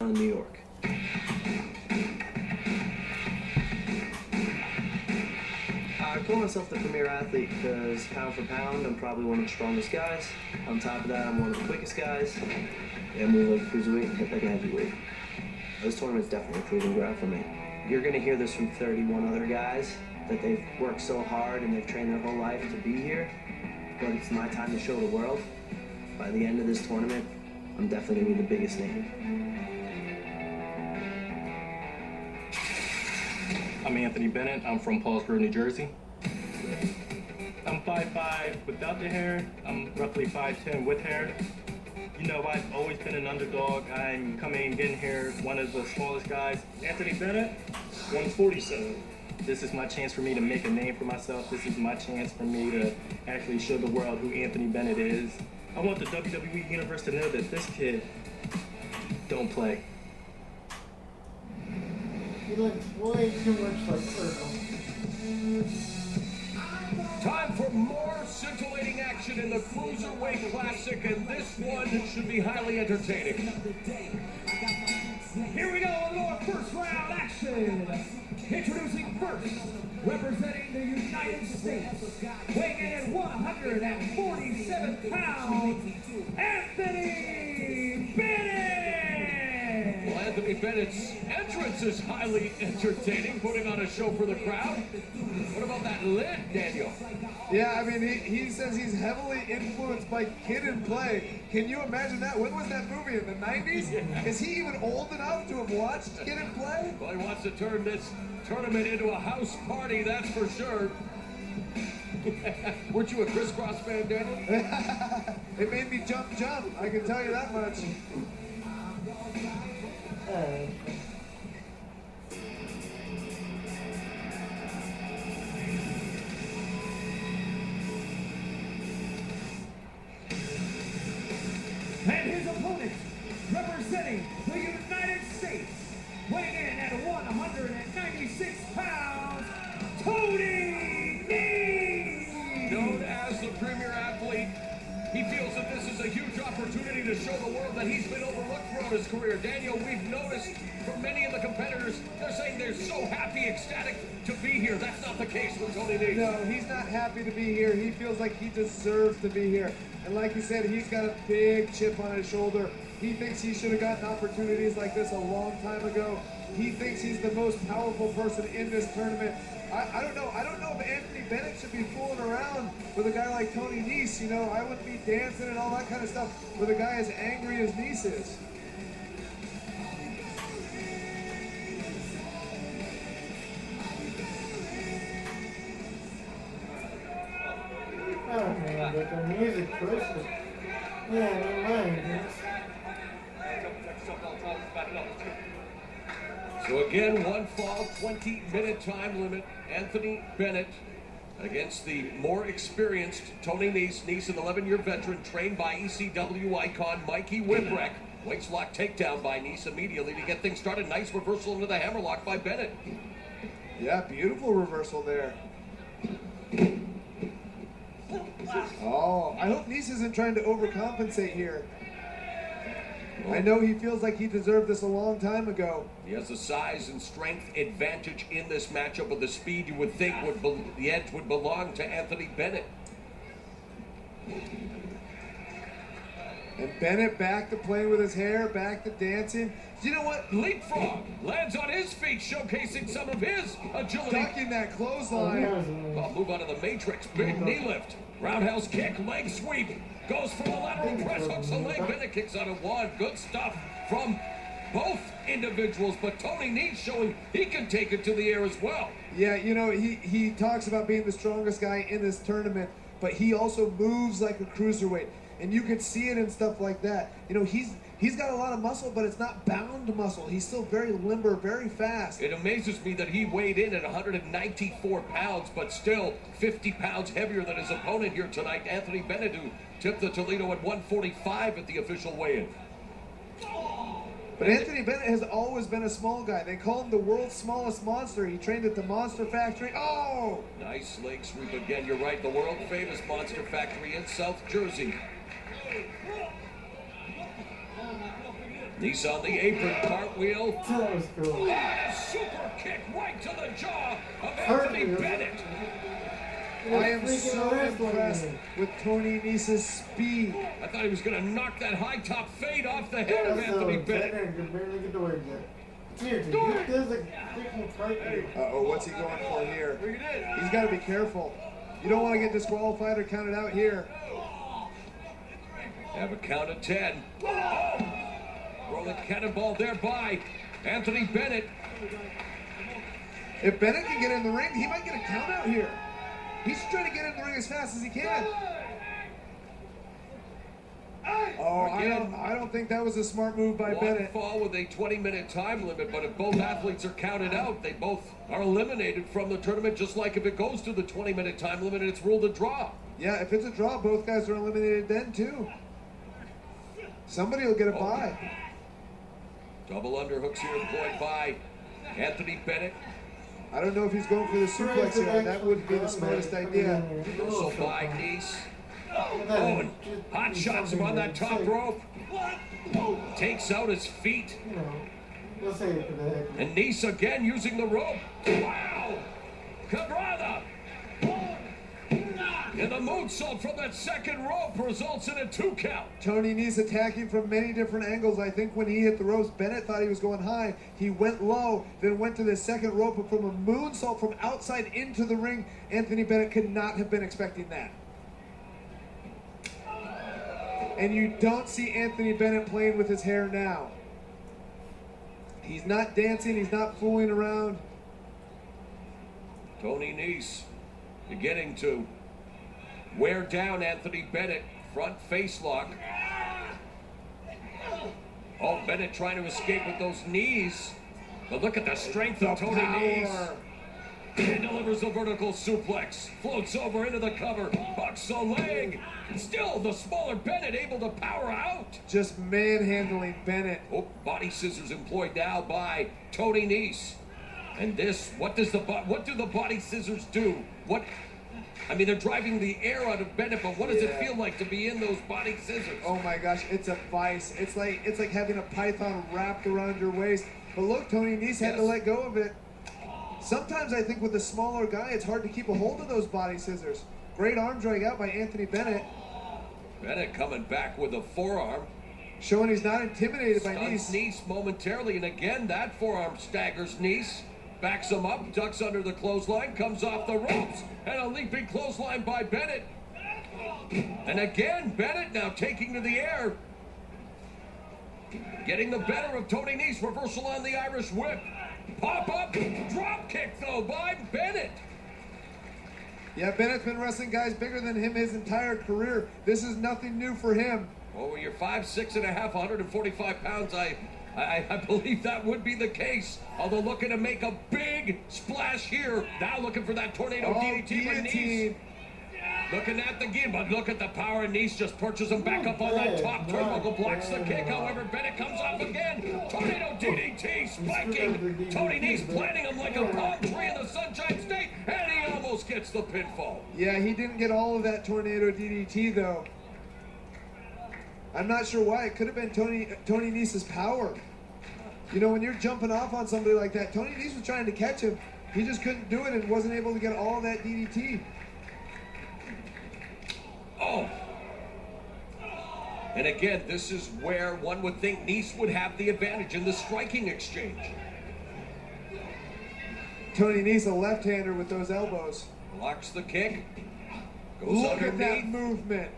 in New York. I call myself the premier athlete because pound for pound, I'm probably one of the strongest guys. On top of that, I'm one of the quickest guys. I move like a cruiserweight and hit like a heavyweight. This tournament's definitely a proving ground for me. You're going to hear this from 31 other guys, that they've worked so hard and they've trained their whole life to be here. But it's my time to show the world. By the end of this tournament, I'm definitely going to be the biggest name. I'm Anthony Bennett. I'm from Paulsboro, New Jersey. I'm 5'5" without the hair. I'm roughly 5'10" with hair. You know, I've always been an underdog. I'm coming in here, one of the smallest guys. Anthony Bennett, 147. This is my chance for me to make a name for myself. This is my chance for me to actually show the world who Anthony Bennett is. I want the WWE Universe to know that this kid don't play. He looks way too much like Urkel. Time for more scintillating action in the Cruiserweight Classic, and this one should be highly entertaining. Here we go, our first round action. Introducing first, representing the United States, weighing in at 147 pounds, Anthony Bennett! Well, Anthony Bennett's entrance is highly entertaining, putting on a show for the crowd. What about that lid, Daniel? Yeah, I mean, he says he's heavily influenced by Kid and Play. Can you imagine that? When was that movie, in the 90s? Yeah. Is he even old enough to have watched Kid and Play? Well, he wants to turn this tournament into a house party, that's for sure. Weren't you a crisscross fan, Daniel? It made me jump, I can tell you that much. And his opponent, representing the United States, weighing in at 196 pounds, Tony Nese! Known as the premier athlete, he feels that this is a huge opportunity to show the world that he's been overlooked throughout his career. Daniel, we've noticed from many of the competitors, they're saying they're so happy, ecstatic to be here. That's not the case with Tony Nese. No, he's not happy to be here. He feels like he deserves to be here. And like you said, he's got a big chip on his shoulder. He thinks he should have gotten opportunities like this a long time ago. He thinks he's the most powerful person in this tournament. I don't know. I don't know if Anthony Bennett should be fooling around with a guy like Tony Nese. You know, I wouldn't be dancing and all that kind of stuff with a guy as angry as Nese is. I don't know, but the music choices. Yeah, never mind. So again, one fall, 20-minute time limit. Anthony Bennett against the more experienced Tony Nese. Nese, an 11-year veteran, trained by ECW icon Mikey Whipwreck. Waist lock takedown by Nese immediately to get things started. Nice reversal into the hammerlock by Bennett. Yeah, beautiful reversal there. Oh, I hope Nese isn't trying to overcompensate here. I know he feels like he deserved this a long time ago. He has the size and strength advantage in this matchup, but the speed you would think the edge would belong to Anthony Bennett. And Bennett back to playing with his hair, back to dancing. You know what? Leapfrog lands on his feet, showcasing some of his agility. Ducking that clothesline. Oh, move out of the matrix. Big knee lift. Roundhouse kick, leg sweep. Goes for the lateral press, hooks a leg. Bennett kicks out of one. Good stuff from both individuals, but Tony Nese showing he can take it to the air as well. Yeah, you know, he talks about being the strongest guy in this tournament, but he also moves like a cruiserweight. And you can see it in stuff like that. You know, he's got a lot of muscle, but it's not bound muscle. He's still very limber, very fast. It amazes me that he weighed in at 194 pounds, but still 50 pounds heavier than his opponent here tonight, Anthony Bennett, who tipped the Toledo at 145 at the official weigh-in. But Anthony Bennett has always been a small guy. They call him the world's smallest monster. He trained at the Monster Factory. Oh! Nice leg sweep again. You're right, the world-famous Monster Factory in South Jersey. Nice on the apron, cartwheel. That was cool. And a super kick right to the jaw of Anthony Cartwheel. Bennett. I am Freaking so wrestling impressed man. with Tony Nese's speed. I thought he was going to knock that high top fade off the head of So, Anthony Bennett. Tanner could barely get the word yet. Here, dude, he does a freaking cartwheel. Uh-oh, what's he going for here? He's got to be careful. You don't want to get disqualified or counted out here. Have a count of 10. Oh! Rolling cannonball there by Anthony Bennett. If Bennett can get in the ring, he might get a count out here. He's trying to get in the ring as fast as he can. Oh, I don't think that was a smart move by One Bennett. fall with a 20-minute time limit, but if both athletes are counted out, they both are eliminated from the tournament, just like if it goes to the 20-minute time limit and it's ruled a draw. Yeah, if it's a draw, both guys are eliminated then too. Somebody will get a bye. Double underhooks here employed by Anthony Bennett. I don't know if he's going for the suplex here. That wouldn't be the smartest idea. Also by Nice. Oh, Oh, and hot shots him on that top rope. Takes out his feet. You know, we'll save it for the heck. And Nice again using the rope. Wow! Cabrera! And the moonsault from that second rope results in a 2 count. Tony Nese attacking from many different angles. I think when he hit the ropes, Bennett thought he was going high. He went low, then went to the second rope, but from a moonsault from outside into the ring, Anthony Bennett could not have been expecting that. And you don't see Anthony Bennett playing with his hair now. He's not dancing, he's not fooling around. Tony Nese beginning to wear down Anthony Bennett. Front face lock. Oh, Bennett trying to escape with those knees. But look at the strength of Tony Nese. He delivers a vertical suplex. Floats over into the cover. Bucks a leg. Still, the smaller Bennett able to power out. Just manhandling Bennett. Oh, body scissors employed now by Tony Nese. And this, what do the body scissors do? I mean, they're driving the air out of Bennett, but what does it feel like to be in those body scissors? Oh my gosh, it's a vice. It's like having a python wrapped around your waist. But look, Tony Nese had to let go of it. Sometimes I think with a smaller guy, it's hard to keep a hold of those body scissors. Great arm drag out by Anthony Bennett, Bennett coming back with a forearm. showing he's not intimidated by Stuns Nese. Nese momentarily, and again, that forearm staggers Nese. Backs him up, ducks under the clothesline, comes off the ropes, and a leaping clothesline by Bennett. And again, Bennett now taking to the air. Getting the better of Tony Nese, reversal on the Irish whip. Pop up, drop kick though by Bennett. Yeah, Bennett's been wrestling guys bigger than him his entire career. This is nothing new for him. Well, when you're 5'6.5", 145 pounds, I believe that would be the case. Although looking to make a big splash here. Now looking for that tornado DDT with Nese. guillotine. Looking at the game, but look at the power. Nese just perches him back up on that top turnbuckle, blocks the kick. However, Bennett comes off again. Tornado DDT spiking. Tony Nese planting him like a palm tree in the Sunshine State, and he almost gets the pinfall. Yeah, he didn't get all of that tornado DDT though. I'm not sure why. It could have been Tony Nese's power. You know, when you're jumping off on somebody like that, Tony Nese was trying to catch him. He just couldn't do it and wasn't able to get all of that DDT. Oh. And again, this is where one would think Nese would have the advantage in the striking exchange. Tony Nese, a left-hander with those elbows. Blocks the kick. Goes Look at that underneath. movement.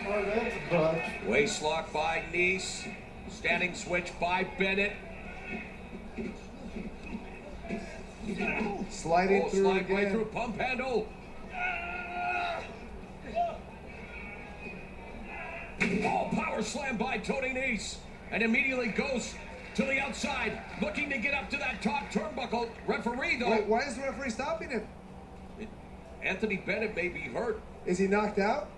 Oh, that's a botch. Waist lock by Nese. Standing switch by Bennett. Sliding Oh, through slide again. right through pump handle. Oh, power slam by Tony Nese. And immediately goes to the outside, looking to get up to that top turnbuckle. Referee, though. Wait, why is the referee stopping him? Anthony Bennett may be hurt. Is he knocked out?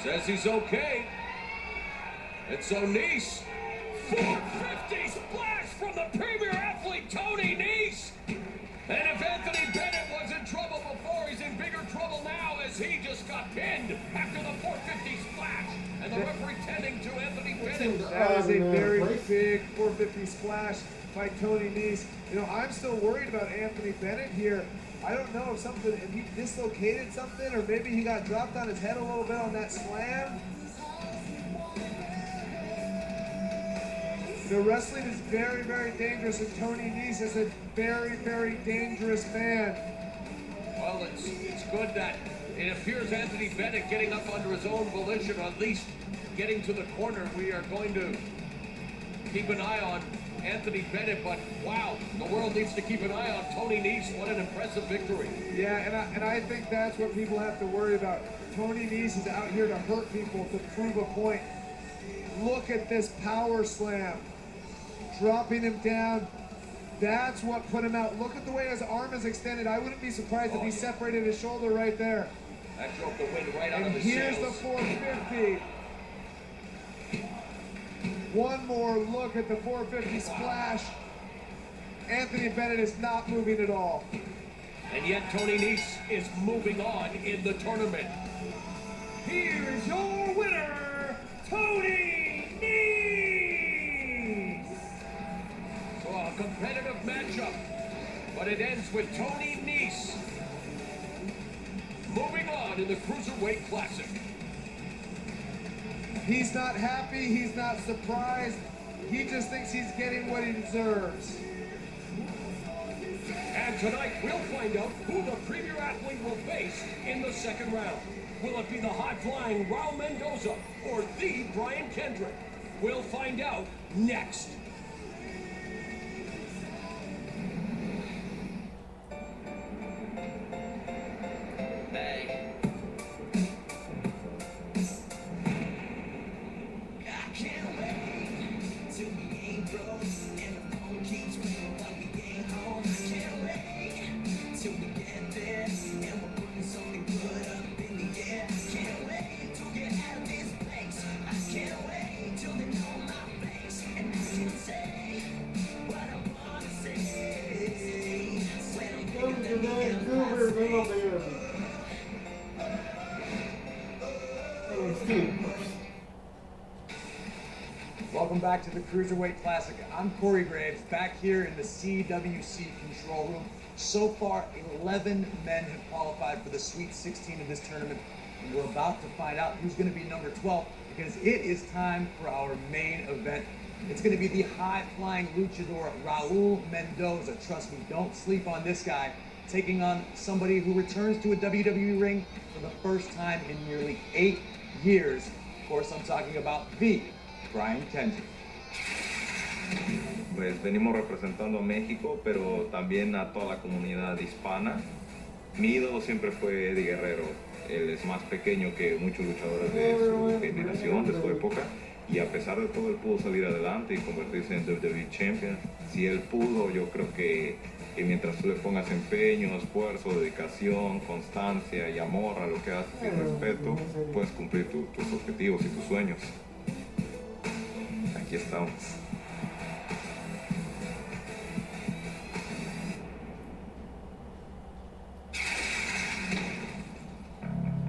Says he's okay. And so Nese, 450 splash from the premier athlete, Tony Nese. And if Anthony Bennett was in trouble before, he's in bigger trouble now as he just got pinned after the 450 splash. And the referee tending to Anthony Bennett. That is a very big 450 splash by Tony Nese. You know, I'm still worried about Anthony Bennett here. I don't know if he dislocated something, or maybe he got dropped on his head a little bit on that slam. You know, wrestling is very, very dangerous, and Tony Nese is a very, very dangerous man. Well, it's good that it appears Anthony Bennett getting up under his own volition, or at least getting to the corner. We are going to keep an eye on Anthony Bennett, but wow, the world needs to keep an eye on Tony Nese. What an impressive victory. Yeah, and I think that's what people have to worry about. Tony Nese is out here to hurt people, to prove a point. Look at this power slam. Dropping him down. That's what put him out. Look at the way his arm is extended. I wouldn't be surprised if he separated his shoulder right there. That drove the wind right out of And his here's sails. the 450. One more look at the 450 splash. Anthony Bennett is not moving at all. And yet Tony Nese is moving on in the tournament. Here's your winner, Tony Nese. So a competitive matchup, but it ends with Tony Nese moving on in the Cruiserweight Classic. He's not happy, he's not surprised. He just thinks he's getting what he deserves. And tonight we'll find out who the premier athlete will face in the second round. Will it be the high-flying Raul Mendoza or the Brian Kendrick? We'll find out next. Welcome to Vancouver, Middlebury. Welcome back to the Cruiserweight Classic. I'm Corey Graves, back here in the CWC control room. So far, 11 men have qualified for the Sweet 16 of this tournament, and we're about to find out who's going to be number 12, because it is time for our main event. It's going to be the high-flying luchador Raul Mendoza. Trust me, don't sleep on this guy, taking on somebody who returns to a WWE ring for the first time in nearly 8 years. Of course, I'm talking about the Brian Kendrick. Pues venimos representando a México, pero también a toda la comunidad hispana. Mi ídolo siempre fue Eddie Guerrero. Él es más pequeño que muchos luchadores de su generación, de su época. Y a pesar de todo, él pudo salir adelante y convertirse en WWE Champion. Si él pudo, yo creo que mientras tú le pongas empeño, esfuerzo, dedicación, constancia y amor a lo que haces y respeto, puedes cumplir tus objetivos y tus sueños. Aquí estamos.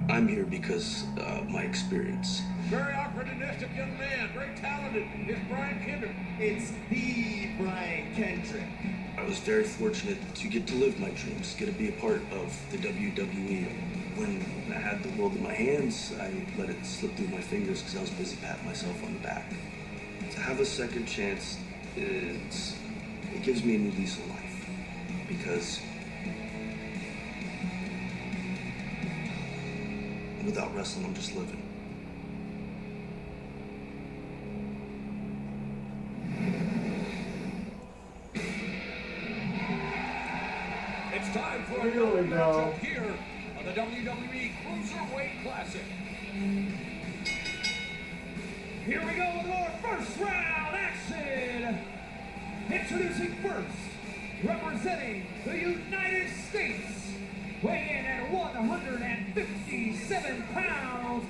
I'm here because of my experience. Very opportunistic young man, very talented. It's Brian Kendrick. It's the Brian Kendrick. I was very fortunate to get to live my dreams, get to be a part of the WWE. When I had the world in my hands, I let it slip through my fingers because I was busy patting myself on the back. To have a second chance, it gives me a new lease of life. Because without wrestling, I'm just living. It's time for Here we another go. matchup here on the WWE Cruiserweight Classic. Here we go with our first round action. Introducing first, representing the United States, weighing in at 157 pounds,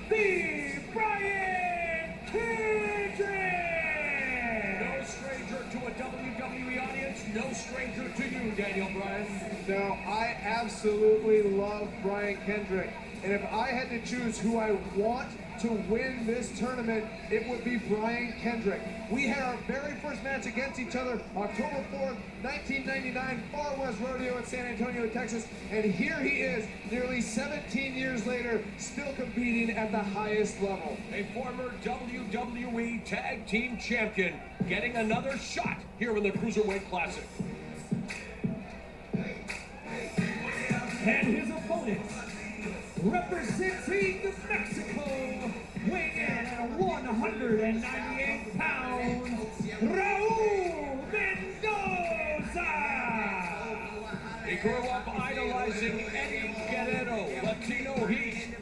the Brian Kendrick. No stranger to a WWE audience, no stranger to you, Daniel Bryan. No, I absolutely love Brian Kendrick. And if I had to choose who I want to win this tournament, it would be Brian Kendrick. We had our very first match against each other October 4th, 1999, Far West Rodeo in San Antonio, Texas. And here he is, nearly 17 years later, still competing at the highest level. A former WWE Tag Team Champion getting another shot here in the Cruiserweight Classic. And his opponent, representing Mexico, weighing in at 198 pounds, Raul Mendoza. He grew up idolizing Eddie Guerrero, Latino Heat.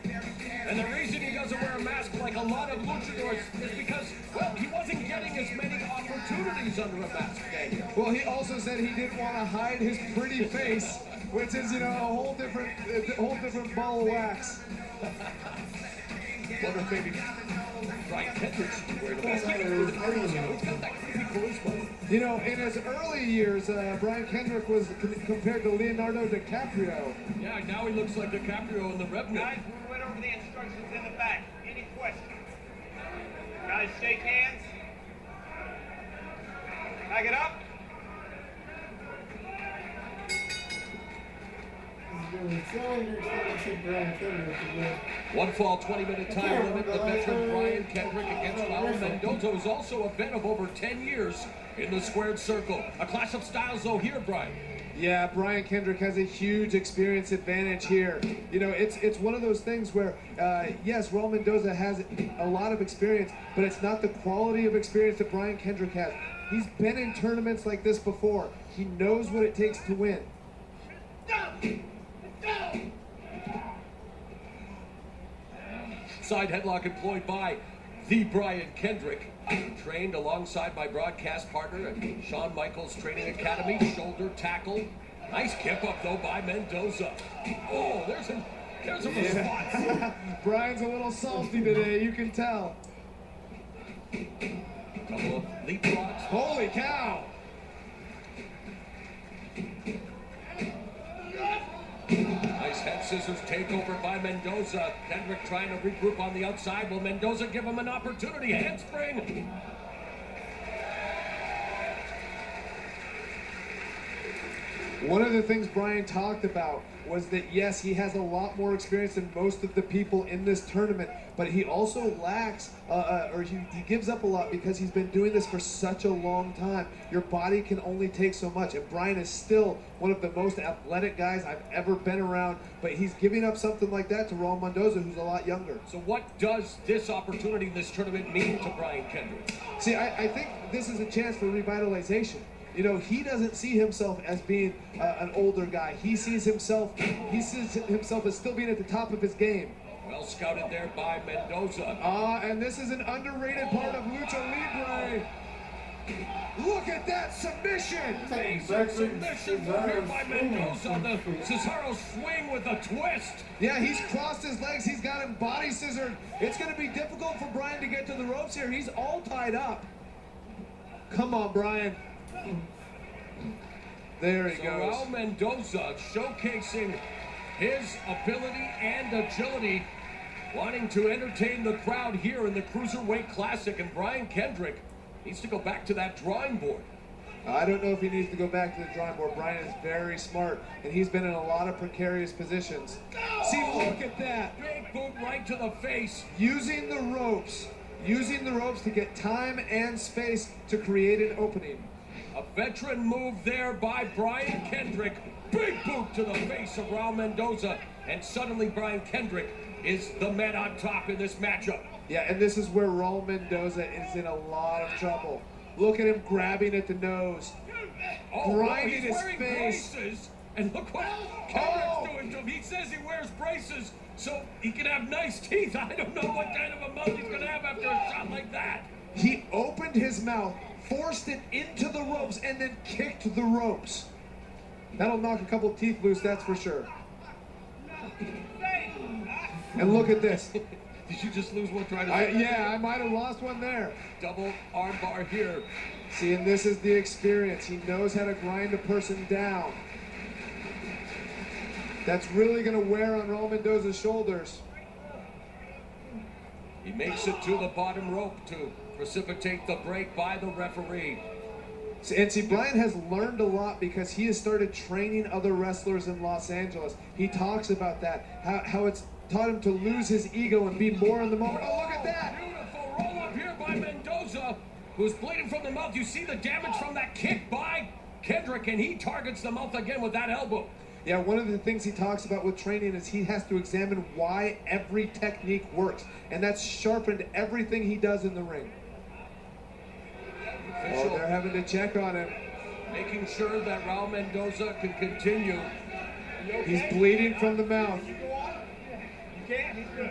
And the reason he doesn't wear a mask like a lot of luchadors is because, well, he wasn't getting as many opportunities under a mask, Daniel. Well, he also said he didn't want to hide his pretty face, which is, you know, a whole different ball of wax. Wonder if maybe Brian Kendrick should be wearing a mask. He's got that creepy charisma. You know, in his early years, Brian Kendrick was compared to Leonardo DiCaprio. Yeah, now he looks like DiCaprio in The Revenant. Guys, we went over the instructions in the back. Any questions? Guys, shake hands. Back it up. One fall, 20-minute time limit. The veteran Brian Kendrick against Raul Mendoza, who's also a vet of over 10 years in the squared circle. A clash of styles, though, here, Brian. Yeah, Brian Kendrick has a huge experience advantage here. You know, it's one of those things where, yes, Raul Mendoza has a lot of experience, but it's not the quality of experience that Brian Kendrick has. He's been in tournaments like this before. He knows what it takes to win. Side headlock employed by the Brian Kendrick, trained alongside my broadcast partner at Shawn Michaels Training Academy. Shoulder tackle. Nice kip up though by Mendoza. Oh, there's a response. Brian's a little salty today, you can tell. Couple of leapfrogs. Holy cow! Nice head scissors takeover by Mendoza. Kendrick trying to regroup on the outside. Will Mendoza give him an opportunity? Handspring. One of the things Brian talked about was that, yes, he has a lot more experience than most of the people in this tournament, but he also lacks, he gives up a lot because he's been doing this for such a long time. Your body can only take so much, and Brian is still one of the most athletic guys I've ever been around, but he's giving up something like that to Raul Mendoza, who's a lot younger. So what does this opportunity in this tournament mean to Brian Kendrick? See, I think this is a chance for revitalization. You know, he doesn't see himself as being an older guy. He sees himself as still being at the top of his game. Well scouted there by Mendoza. And this is an underrated part of Lucha Libre. Look at that submission! Basic submission here by Mendoza. The Cesaro swing with a twist. Yeah, he's crossed his legs. He's got him body scissored. It's going to be difficult for Brian to get to the ropes here. He's all tied up. Come on, Brian. There he goes. Raul Mendoza showcasing his ability and agility, wanting to entertain the crowd here in the Cruiserweight Classic, and Brian Kendrick needs to go back to that drawing board. I don't know if he needs to go back to the drawing board. Brian is very smart, and he's been in a lot of precarious positions. See, look at that. Big boot right to the face. Using the ropes to get time and space to create an opening. A veteran move there by Brian Kendrick. Big boot to the face of Raul Mendoza. And suddenly Brian Kendrick is the man on top in this matchup. Yeah, and this is where Raul Mendoza is in a lot of trouble. Look at him grabbing at the nose. Grinding his face. Braces. And look what Kendrick's doing to him. He says he wears braces so he can have nice teeth. I don't know what kind of a mouth he's going to have after a shot like that. He opened his mouth, forced it into the ropes, and then kicked the ropes. That'll knock a couple of teeth loose, that's for sure. And look at this. Did you just lose one trying to... Yeah, I might have lost one there. Double arm bar here. See, and this is the experience. He knows how to grind a person down. That's really going to wear on Raul Mendoza's shoulders. He makes it to the bottom rope to precipitate the break by the referee. And see, Bryan has learned a lot because he has started training other wrestlers in Los Angeles. He talks about that, how it's taught him to lose his ego and be more in the moment. Oh, look at that! Beautiful roll up here by Mendoza, who's bleeding from the mouth. You see the damage from that kick by Kendrick, and he targets the mouth again with that elbow. Yeah, one of the things he talks about with training is he has to examine why every technique works, and that's sharpened everything he does in the ring. Oh, they're having to check on him. Making sure that Raul Mendoza can continue. He's bleeding from the mouth. You can't. He's good.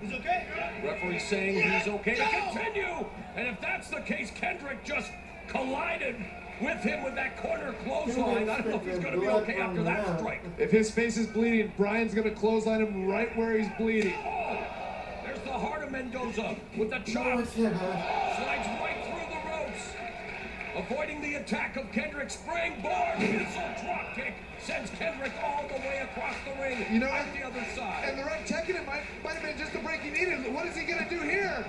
He's okay. Referee saying he's okay to continue. And if that's the case, Kendrick just collided with him with that corner clothesline. I don't know if he's going to be okay after that strike. If his face is bleeding, Bryan's going to clothesline him right where he's bleeding. Oh, there's the heart of Mendoza with the chop. Slides right through the ropes. Avoiding the attack of Kendrick. Springboard missile drop kick sends Kendrick all the way across the ring. You know, on the other side. And the ref checking it might have been just the break he needed. What is he going to do here?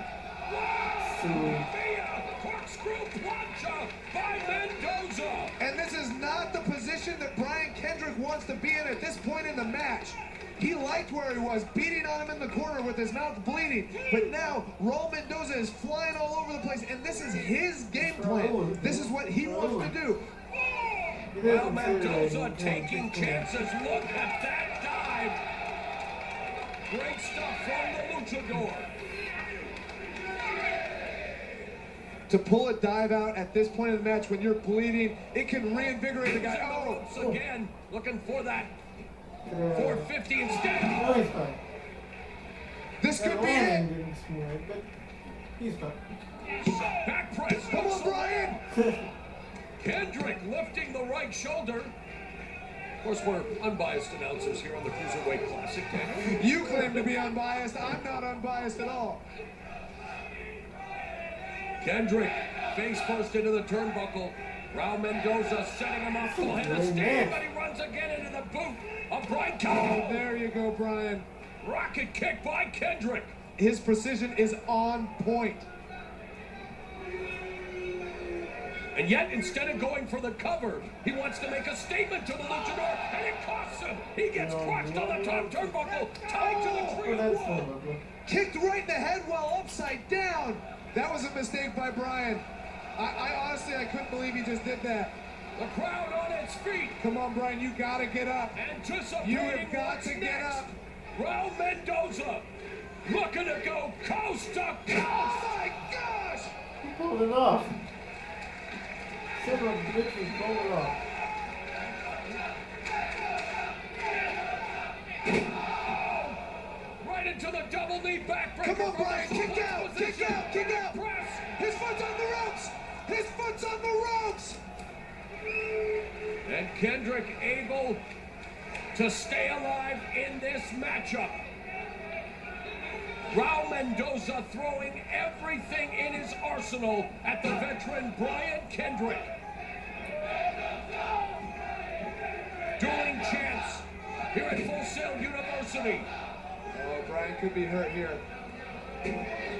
Via corkscrew plancha by Mendoza. And this is not the position that Brian Kendrick wants to be in at this point in the match. He liked where he was, beating on him in the corner with his mouth bleeding. But now, Raul Mendoza is flying all over the place, and this is his game plan. This is what he wants to do. Raul Mendoza taking chances. Look at that dive. Great stuff from the luchador. To pull a dive out at this point in the match when you're bleeding, it can reinvigorate the guy. Oh, again, looking for that 450 instead. This could be it. He's fine. Back press. Come on, Brian. Kendrick lifting the right shoulder. Of course, we're unbiased announcers here on the Cruiserweight Classic. You claim to be unbiased. I'm not unbiased at all. Kendrick face first into the turnbuckle. Raul Mendoza setting him up. Full head of steam, but he runs again into the boot of Brian Kendrick. Oh, there you go, Brian. Rocket kick by Kendrick. His precision is on point. And yet, instead of going for the cover, he wants to make a statement to the luchador, and it costs him. He gets crushed on the top turnbuckle, tied to the tree of wood. Kicked right in the head while upside down. That was a mistake by Brian. I honestly, I couldn't believe he just did that. The crowd on its feet. Come on, Brian, you gotta get up. Anticipating You have got to get up. Raul Mendoza looking to go coast to coast. Oh my gosh! He pulled it off. Several bitches pulled it off. Right into the double knee backbreaker. Come on, Brian, kick out, kick out, kick out. Press. His foot's on the ropes. His foot's on the ropes. And Kendrick able to stay alive in this matchup. Raul Mendoza throwing everything in his arsenal at the veteran Brian Kendrick. Dueling champs here at Full Sail University. Oh, Brian could be hurt here.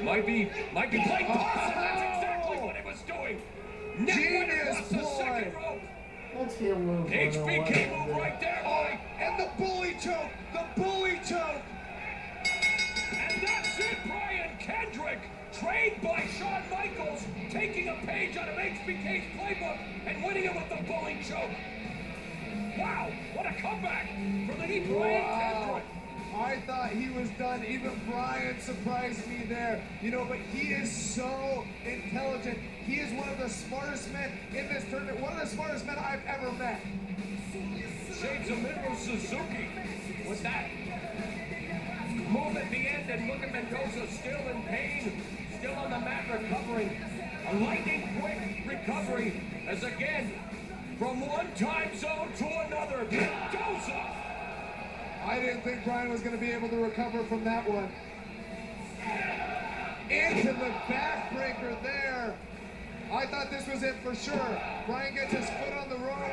Might be playing possum. That's exactly what he was doing. Genius Across the second boy. rope. Let's hear move. HBK move right there, boy. And the bully choke. The bully choke. And that's it, Brian Kendrick, trained by Shawn Michaels, taking a page out of HBK's playbook and winning it with the bully choke. Wow, what a comeback for the Brian Kendrick. I thought he was done. Even Brian surprised me there. You know, but he is so intelligent. He is one of the smartest men in this tournament. One of the smartest men I've ever met. Shades of Minoru Suzuki with that move at the end, and look at Mendoza still in pain, still on the mat recovering. A lightning quick recovery as again, from one time zone to another, Mendoza. I didn't think Brian was going to be able to recover from that one. Into the backbreaker there. I thought this was it for sure. Brian gets his foot on the rope.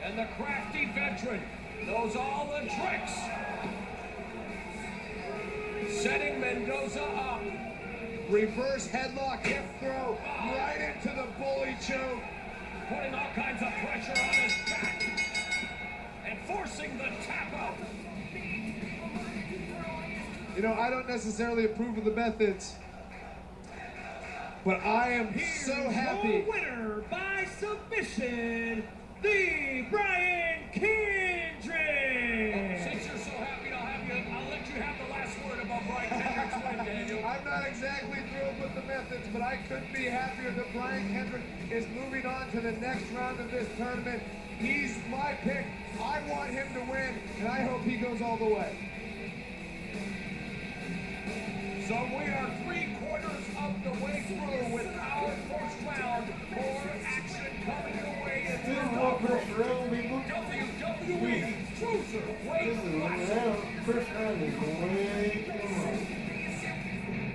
And the crafty veteran knows all the tricks. Setting Mendoza up. Reverse headlock, hip throw, right into the bully choke. Putting all kinds of pressure on his back. And forcing the tap out. You know, I don't necessarily approve of the methods, but I am so happy. Your winner by submission, the Brian Kendrick. Since you're so happy, I'll let you have the last word about Brian Kendrick's win, Daniel. I'm not exactly thrilled with the methods, but I couldn't be happier that Brian Kendrick is moving on to the next round of this tournament. He's my pick. I want him to win, and I hope he goes all the way. So we are 3/4 of the way through with our first round. More action coming your way in the WWE Cruiserweight Classic. First round is way too much.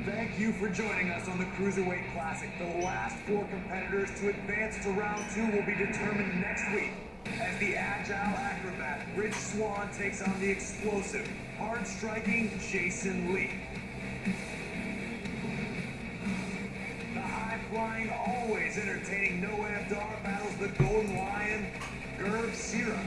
Thank you for joining us on the Cruiserweight Classic. The last 4 competitors to advance to round 2 will be determined next week as the agile acrobat Rich Swann takes on the explosive, hard-striking Jason Lee. The high-flying, always entertaining Noam Dar battles the Golden Lion, Gerb Sira.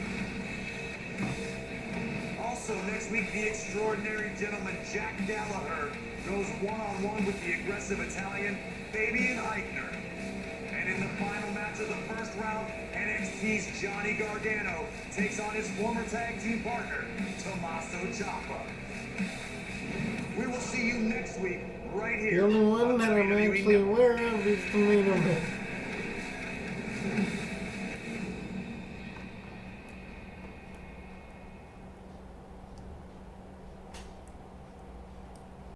Also next week, the extraordinary gentleman Jack Gallagher goes one-on-one with the aggressive Italian Fabian Eichner. And in the final match of the first round, NXT's Johnny Gargano takes on his former tag team partner, Tommaso Ciampa. We will see you next week, right here. The only one on that I'm WWE actually aware of is Toledo Man.